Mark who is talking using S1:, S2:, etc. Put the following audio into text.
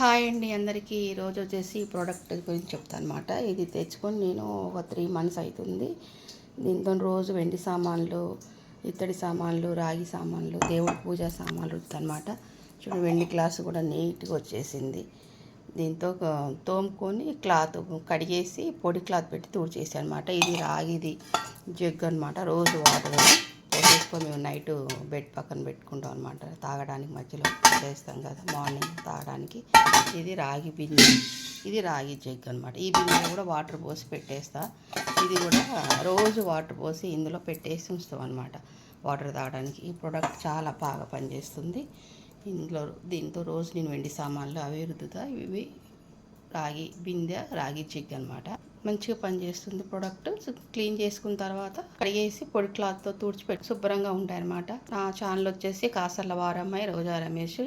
S1: Hi అండి అందరికీ. ఈరోజు వచ్చేసి ఈ ప్రోడక్ట్ గురించి చెప్తాను అనమాట. ఇది తెచ్చుకొని నేను ఒక 3 months అవుతుంది. దీంతో రోజు వెండి సామాన్లు, ఇత్తడి సామాన్లు, రాగి సామాన్లు, దేవుడి పూజ సామాన్లు అనమాట. చూడండి, వెండి గ్లాసు కూడా నీట్గా వచ్చేసింది. దీంతో తోముకొని క్లాత్ కడిగేసి పొడి క్లాత్ పెట్టి తుడిచేసి అనమాట. ఇది రాగిది జగ్ అనమాట. రోజు వాటర్ పోసేసుకొని మేము నైట్ బెడ్ పక్కన పెట్టుకుంటాం అనమాట. తాగడానికి మధ్యలో చేస్తాం కదా, మార్నింగ్ తాగడానికి. ఇది రాగి బిందె, ఇది రాగి జగ్ అనమాట. ఈ బిందెలో కూడా వాటర్ పోసి పెట్టేస్తా. ఇది కూడా రోజు వాటర్ పోసి ఇందులో పెట్టేసి ఉంచుతాం అనమాట వాటర్ తాగడానికి. ఈ ప్రోడక్ట్ చాలా బాగా పనిచేస్తుంది. దీంతో రోజు నేను వెండి సామాన్లు అవి రుద్దుతా. ఇవి రాగి బిందె, రాగి జగ్ అనమాట. మంచిగా పనిచేస్తుంది ప్రోడక్ట్. క్లీన్ చేసుకున్న తర్వాత కడిగేసి పొడి క్లాత్తో తుడిచిపెట్టి శుభ్రంగా ఉంటాయన్నమాట. నా ఛానల్ వచ్చేసి కాసర్ల వారమ్మాయి రోజా రమేష్.